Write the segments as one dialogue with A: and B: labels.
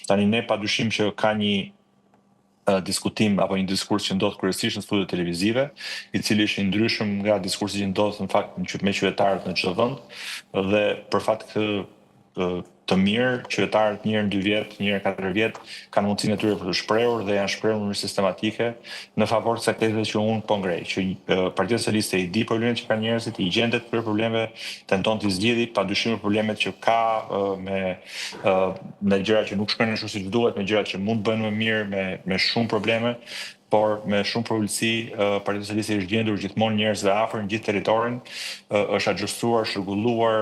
A: Tani ne padyshim që ka një diskutim apo një diskurs që ndodh kryesisht në studiot televizive, i cili është i ndryshëm nga diskursi që ndodh në fakt me qytetarët në çdo vend, dhe për fat të mirë, qytetarët një herë në 2 vjet, një herë 4 vjet kanë mundësinë e tyre për të shprehur dhe janë shprehur në mënyrë sistematike në favor të sekreteve që unë po ngrej, që Partia Socialiste i di problemet që kanë njerëzit, i gjendet këtyre problemeve, tenton t'i zgjidhë padyshim problemet që ka me gjëra që nuk shkojnë ashtu siç duhet, me gjëra që mund bëhen më mirë, me shumë probleme, por me shumë probabilisi Partia Socialiste është gjendur gjithmonë njerëzve afër në gjithë territorin, është ajustuar, shërgulluar,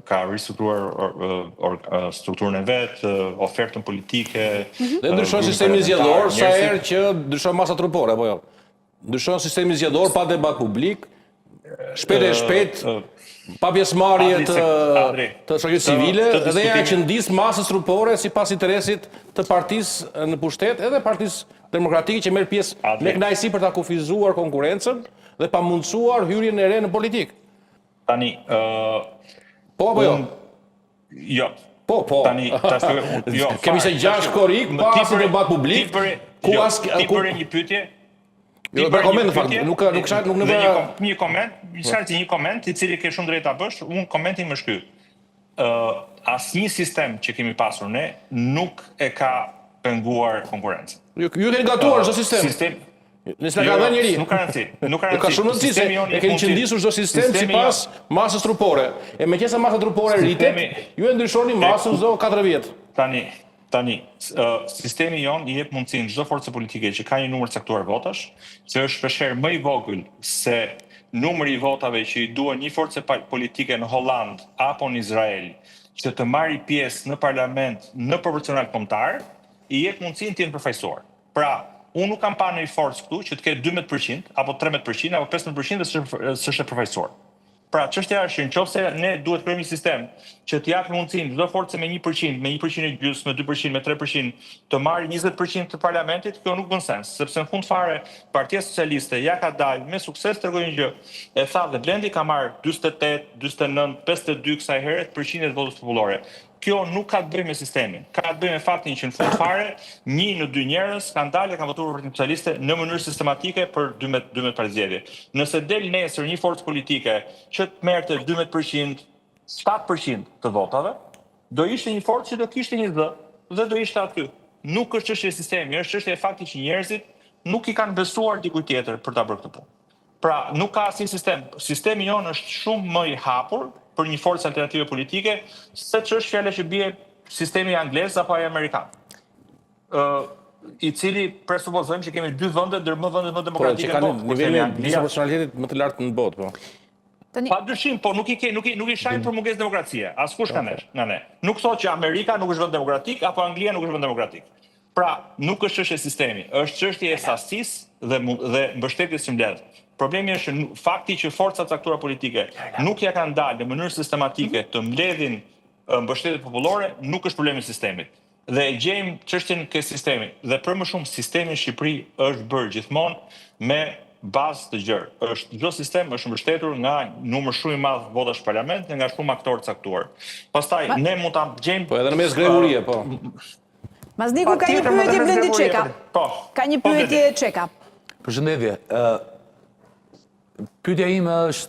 A: ka ristrukturuar strukturën e vet, ofertën politike.
B: Dhe ndryshon sistemi zgjedhor sa herë që ndryshon masa trupore, apo jo? Ndryshon sistemi zgjedhor pa debat publik, shpejt pa pjesëmarrje të shoqërisë civile, dhe ja që ndis masës trupore sipas interesit të partisë në pushtet, edhe partisë demokratike që merr pjesë me kënaqësi për ta kufizuar konkurrencën dhe pa mundësuar hyrjen e re në politik.
A: Tani,
B: po apo jo?
A: Jo.
B: Po.
A: Tani,
B: kemi se 6 korik pa asnjë debat publik.
A: Ti bëre një pyetje.
B: Jo, për koment në fakt, nuk
A: një koment i cili ke shumë drejt ta bësh, unë komentin më shky. Asnjë sistem që kemi pasur ne nuk e ka penguar konkurrencën.
B: Ju keni gatuar çdo sistem. Nëse ka dhënë njëri.
A: Nuk ka rëndësi.
B: Ka shumë rëndësi se e keni qëndisur çdo sistem sipas masës trupore. E meqense masa trupore rritet, ju e ndryshoni masën çdo 4 vjet.
A: Tani, sistemi jon i jep mundësinë çdo forcë politike që ka një numër caktuar votash, që është shpeshherë më i vogël se numri i votave që i duan një forcë politike në Holland apo në Izrael, që të marrë pjesë në parlament në proporcional kombëtar, i jep mundësinë të jenë përfaqësuar. Pra, unë nuk kam pa në një forcë këtu që të ketë 12%, apo 13%, apo 15% dhe s'është e përfaqësuar. Pra, çështja është që nëse ne duhet krijojmë një sistem që të japë mundësinë çdo forcë me 1%, me 1.5%, me 2%, me 3% të marrë 20% të parlamentit, kjo nuk bën sens, sepse në fund fare Partia Socialiste ja ka dalë me sukses tregoj një gjë. E tha dhe Blendi ka marrë 48, 49, 52 kësaj herë % të votës popullore. Kjo nuk ka të bëjë me sistemin. Ka të bëjë me faktin që në fund fare 1 në 2 njerëz kanë dalë kanë votuar për Partinë Socialiste në mënyrë sistematike për 12 parzgjedhje. Nëse del nesër një forcë politike që të merrte 12%, 7% të votave, do ishte një forcë që do kishte një zë dhe do ishte aty. Nuk është çështje e sistemi, është çështje e faktit që njerëzit nuk i kanë besuar dikujt tjetër për ta bërë këtë punë. Pra, nuk ka asnjë sistem. Sistemi jonë është shumë më i hapur për një forcë alternative politike, se që është fjala që bie sistemi anglez apo ai amerikan. I cili presupozojmë që kemi 2 vende ndër më vendet më demokratike në botë.
B: Nivelin e proporcionalitetit më të lartë në botë, po.
A: Padyshim, po nuk i shajnë për mungesë demokracie. Askush ka nga ne. Nuk thotë që Amerika nuk është vend demokratik apo Anglia nuk është vend demokratik. Pra, nuk është çështje sistemi, është çështje e sasisë dhe mbështetjes që mbledh. Problemi është fakti që forcat caktuara politike nuk ja kanë dalë në mënyrë sistematike të mbledhin mbështetjet popullore, nuk është problemi i sistemit. Dhe e gjejmë çështjen ke sistemi. Dhe për më shumë sistemi në Shqipëri është bërë gjithmonë me bazë të gjerë. Çdo sistem është mbështetur nga numër shumë i madh votash në parlament dhe nga shumë aktorë caktuar. Pastaj ne mund ta gjejmë
B: po edhe në mes grevurie, po.
C: Mazniku ka një pyetje Blendi Çeka. Ka një pyetje Çeka.
D: Përshëndetje. Pyetja ime është